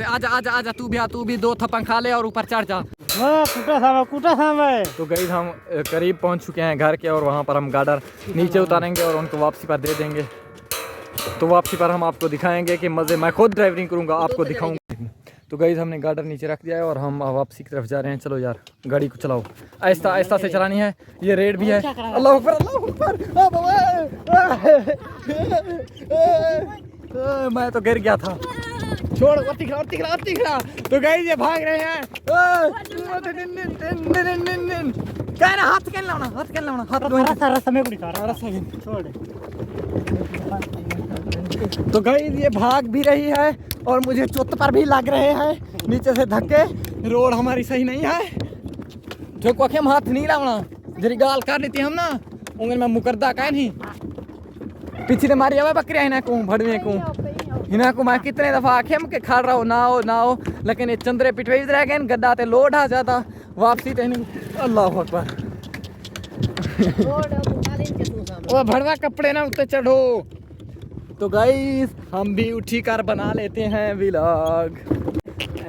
आजा आजा आजा तू भी 2 थप्पड़ खा ले और ऊपर चढ़ जा। कूटा था मैं। तो गाइस हम करीब पहुंच चुके हैं घर के और वहां पर हम गार्डर नीचे उतारेंगे और उनको वापसी पर दे देंगे। तो वापसी पर हम आपको दिखाएंगे कि मज़े, मैं खुद ड्राइविंग करूंगा, आपको दिखाऊंगा। तो गाइस हमने गार्डर नीचे रख दिया है और हम वापसी की तरफ जा रहे हैं। चलो यार गाड़ी को चलाओ, आहिस्ता आहिस्ता से चलानी है। ये रेड भी है। अल्लाह अकबर अल्लाह अकबर। मैं तो गिर गया था। छोड़ और तिखरा। तो गाइस ये भाग रहे हैं। कहना हाथ के लाना रास्ता में छोड़। तो गाइस ये भाग भी रही है और मुझे चुत पर भी लग रहे हैं नीचे से धक्के। रोड हमारी सही नहीं है। जो को हम हाथ नहीं लावना, जरी गाल कर लेती हम ना उंगल में मुकरदा का नहीं पीछे मारी आवा बकरिया हिना को भड़वे को हिना को मैं कितने दफा आखेम के खा रहा हो ना हो, लेकिन ये चंद्रे पिटवे रह गए गड्ढा ते लोड आ जाता वापसी ते नहीं। अल्लाह अकबर। ओ भड़वा कपड़े ना उते चढ़ो। तो गाइस हम भी उठी कर बना लेते हैं व्लॉग।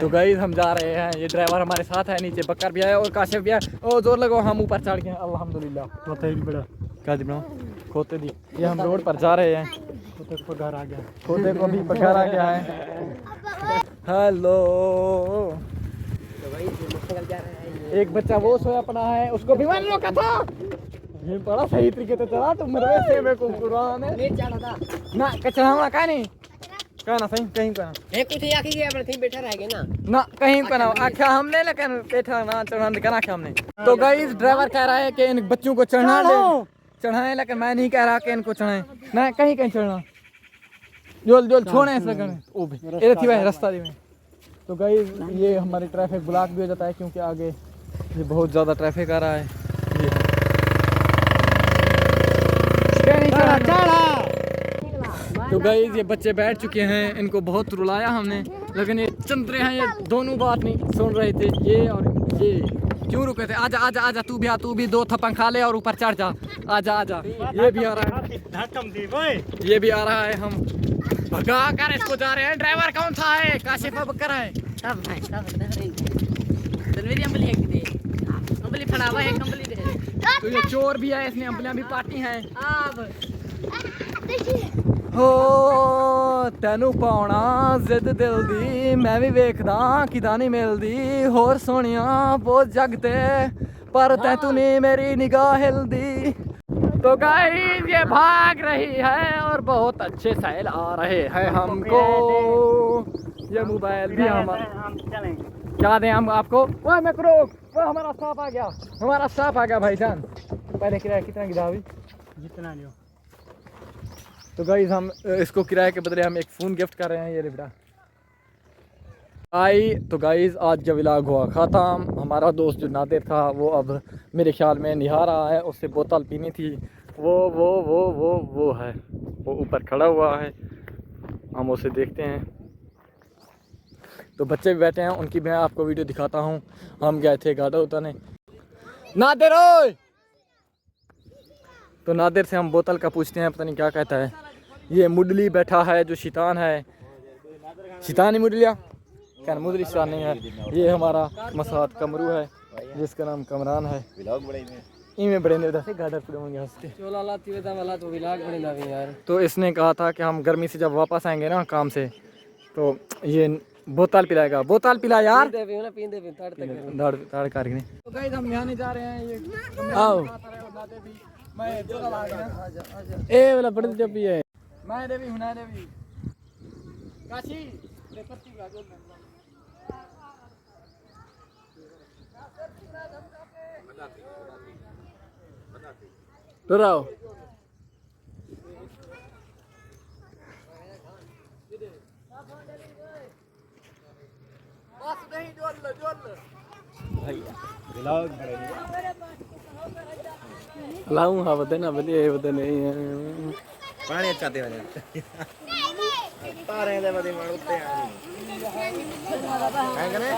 तो गाइस हम जा रहे हैं, ये ड्राइवर हमारे साथ है, नीचे बकर भी आया और काशिफ भी आया। ओ जोर लगो, हम ऊपर चढ़ गए अल्हम्दुलिल्लाह। क्या दी खोते दी, ये हम रोड पर जा रहे हैं। खोते को घर आ गया, खोते को भी घर आ गया है। हेलो। एक बच्चा वो सोया पड़ा है, उसको भी मैंने रोका था। ये बड़ा सही तरीके से चला तुम मेरे से में को कुरान है नहीं चढ़ा था ना कचरा का नहीं कहना सही कहीं का एक कुछ आखी गया अपने थी बैठा रह गए ना कहीं का ना आखिया हमने, लेकिन बैठा ना चढ़ा दिखाना क्या हमने। तो गाइस ड्राइवर कह रहा है कि इन बच्चों को चढ़ाएं, लेकिन मैं नहीं कह रहा कि इनको चढ़ाएं ना, कहीं चढ़ना जोल छोड़े इस लगन ओ भी ये थी भाई रास्ता दी में। तो गाइस ये हमारी ट्रैफिक ब्लॉक भी हो जाता है क्योंकि आगे ये बहुत ज़्यादा ट्रैफिक आ रहा है। तो गाइस ये बच्चे बैठ चुके हैं, इनको बहुत रुलाया हमने, लेकिन ये चंद्रे हैं, ये दोनों बात नहीं सुन रहे थे। ये और ये क्यों रुके थे? आजा आजा आजा तू भी 2 थप्पड़ खा ले और ऊपर चढ़ जा। आजा आजा ये भी आ रहा है, ये भी आ रहा है। हम भगा कर इसको जा रहे हैं। ड्राइवर कौन सा है? काशिफ बकर है। तो ये चोर भी है, इसने अंबलियां भी पाटी हैं। हो तेनू पाउना जिद दिल दी, मैं भी वेखदा किदा नहीं मिलदी। होर सोनिया बहुत जगते पर तैतू नहीं मेरी निगाह हिलदी। तो गाइस ये भाग रही है और बहुत अच्छे सैल आ रहे हैं हमको। ये मोबाइल भी हमारा क्या दें हम आपको? वो मैं करो वो हमारा स्टाफ आ गया भाईजान। पहले किराया कितना गिरा अभी? जितना लियो। तो गाइस हम इसको किराए के बदले हम एक फ़ोन गिफ्ट कर रहे हैं। ये बेटा तो गाइस आज का व्लॉग हुआ ख़त्म। हमारा दोस्त जो नादिर था वो अब मेरे ख्याल में निहा रहा है, उससे बोतल पीनी थी। वो है, वो ऊपर खड़ा हुआ है, हम उसे देखते हैं। तो बच्चे भी बैठे हैं, उनकी मैं आपको वीडियो दिखाता हूँ। हम गए थे गार्डर उतारने। नादिर ओए! तो नादिर से हम बोतल का पूछते हैं, पता नहीं क्या कहता है। ये मुडली बैठा है जो शैतान है, शैतान ही मुडलिया क्या मुडली शैतान नहीं है। ये हमारा मसाद कमरू है जिसका नाम कमरान है। इनमें बड़े ने से गार्डर पूरे होंगे हंसते तो व्लॉग बने यार। तो इसने कहा था कि हम गर्मी से जब वापस आएंगे ना काम से तो ये बोतल पिलाएगा। बोतल पिला यार करके। तो गाइस हम यहाँ नहीं जा रहे हैं, ये आओ मैं ए वाला बड़े जब भी है मैं देवी हुना देवी काशी ले पत्ती का जोल डराओ बस नहीं जोल भैया व्लॉग लाऊं हाँ बता ना बता बता नहीं पानी अच्छा दे वाले पारे दे बदी मारते हैं क्या करें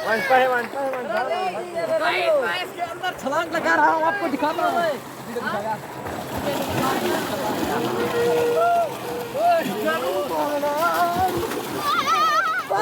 वन पे मैं इसके अंदर छलांग लगा रहा हूँ, आपको दिखाता हूँ।